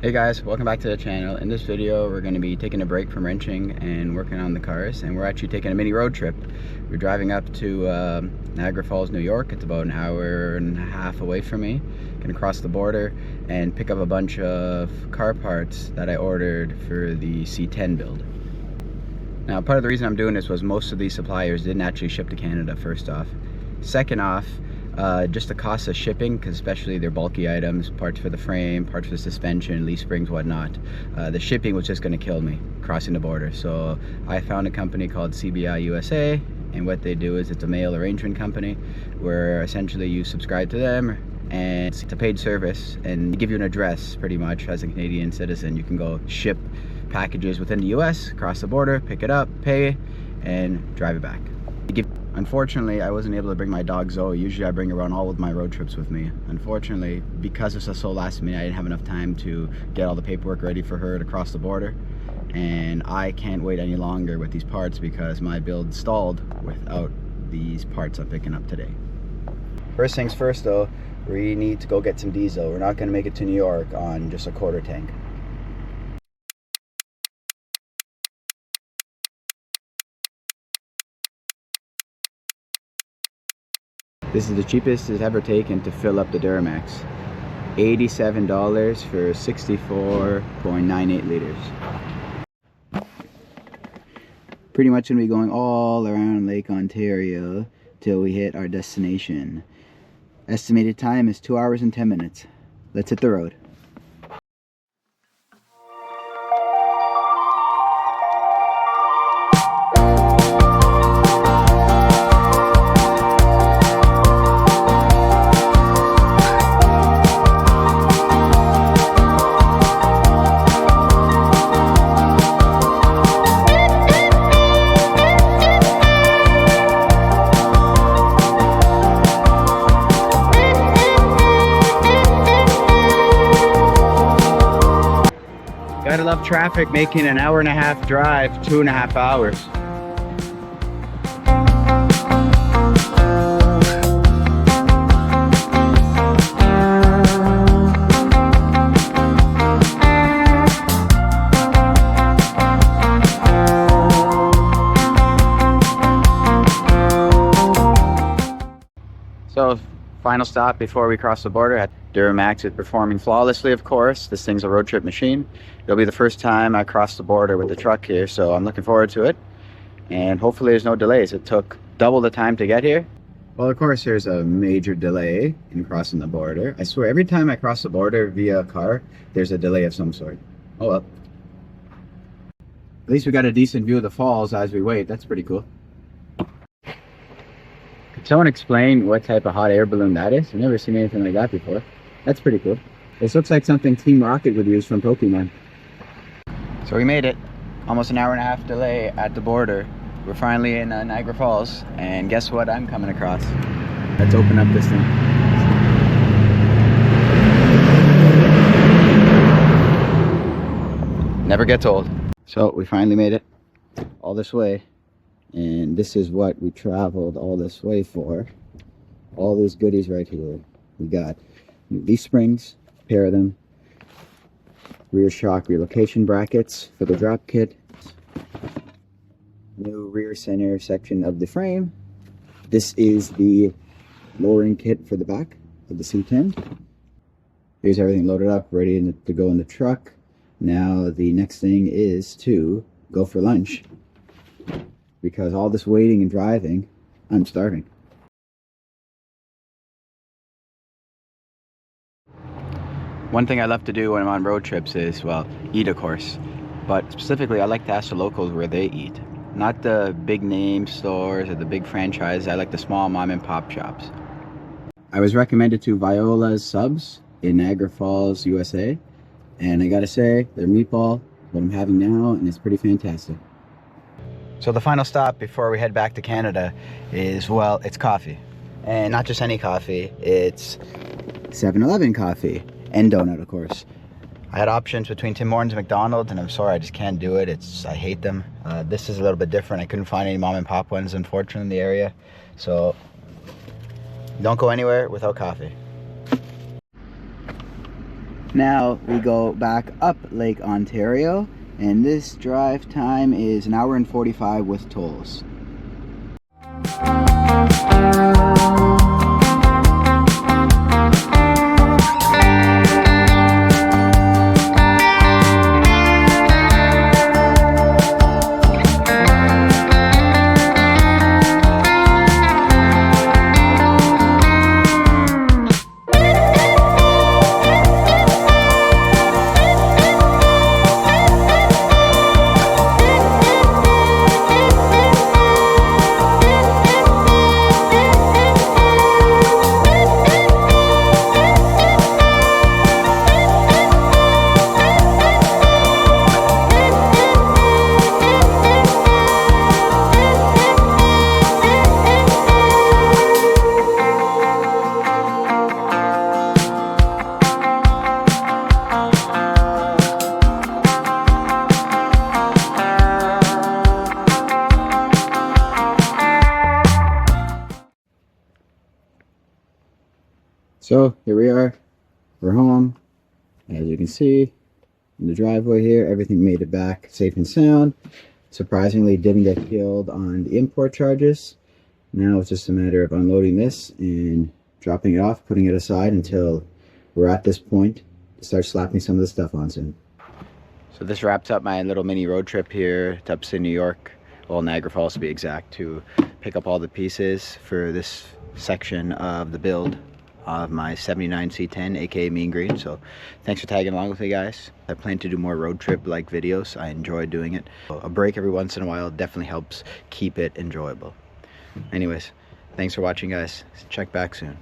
Hey guys, welcome back to the channel. In this video we're going to be taking a break from wrenching and working on the cars, and we're actually taking a mini road trip. We're driving up to Niagara Falls, New York. It's about an hour and a half away from me. Gonna cross the border and pick up a bunch of car parts that I ordered for the C10 build. Now, part of the reason I'm doing this was most of these suppliers didn't actually ship to Canada, first off. Second off, just the cost of shipping, because especially they're bulky items, parts for the frame, parts for the suspension, leaf springs, whatnot. The shipping was just going to kill me crossing the border. So I found a company called CBI USA, and what they do is it's a mail arrangement company where essentially you subscribe to them, and it's a paid service, and they give you an address pretty much. As a Canadian citizen, you can go ship packages within the US, cross the border, pick it up, pay, and drive it back. Unfortunately, I wasn't able to bring my dog Zoe. Usually I bring her on all of my road trips with me. Unfortunately, because it was so last minute, I didn't have enough time to get all the paperwork ready for her to cross the border. And I can't wait any longer with these parts because my build stalled without these parts I'm picking up today. First things first though, we need to go get some diesel. We're not gonna make it to New York on just a quarter tank. This is the cheapest it's ever taken to fill up the Duramax. $87 for 64.98 liters. Pretty much gonna be going all around Lake Ontario till we hit our destination. Estimated time is 2 hours and 10 minutes. Let's hit the road. Gotta love traffic making an hour and a half drive 2.5 hours. So, final stop before we cross the border. Duramax is performing flawlessly, of course. This thing's a road trip machine. It'll be the first time I cross the border with the truck here, so I'm looking forward to it. And hopefully there's no delays. It took double the time to get here. Well, of course, there's a major delay in crossing the border. I swear, every time I cross the border via car, there's a delay of some sort. Oh well. At least we got a decent view of the falls as we wait. That's pretty cool. Could someone explain what type of hot air balloon that is? I've never seen anything like that before. That's pretty cool. This looks like something Team Rocket would use from Pokemon. So we made it. Almost an hour and a half delay at the border. We're finally in Niagara Falls, and guess what I'm coming across? Let's open up this thing. Never gets old. So we finally made it all this way, and this is what we traveled all this way for. All these goodies right here. We got these springs, a pair of them, rear shock relocation brackets for the drop kit, new rear center section of the frame. This is the lowering kit for the back of the C10. Here's everything loaded up, ready to go in the truck. Now the next thing is to go for lunch, because all this waiting and driving, I'm starving. One thing I love to do when I'm on road trips is, well, eat, of course. But specifically, I like to ask the locals where they eat. Not the big name stores or the big franchises. I like the small mom and pop shops. I was recommended to Viola's Subs in Niagara Falls, USA. And I gotta say, their meatball, what I'm having now, and it's pretty fantastic. So the final stop before we head back to Canada is, well, it's coffee. And not just any coffee, it's 7-Eleven coffee. And donut, of course. I had options between Tim Hortons and McDonald's, and I'm sorry, I just can't do it. I hate them. This is a little bit different. I couldn't find any mom and pop ones, unfortunately, in the area. So don't go anywhere without coffee. Now we go back up Lake Ontario, and this drive time is 1 hour and 45 with tolls. So here we are, we're home. As you can see in the driveway here, everything made it back safe and sound. Surprisingly, didn't get killed on the import charges. Now it's just a matter of unloading this and dropping it off, putting it aside until we're at this point to start slapping some of the stuff on soon. So this wraps up my little mini road trip here to upstate New York, well, Niagara Falls to be exact, to pick up all the pieces for this section of the build of my 79 C10, aka Mean Green. So thanks for tagging along with me, guys. I plan to do more road trip like videos. I enjoy doing it. A break every once in a while definitely helps keep it enjoyable. Anyways, thanks for watching, guys. Check back soon.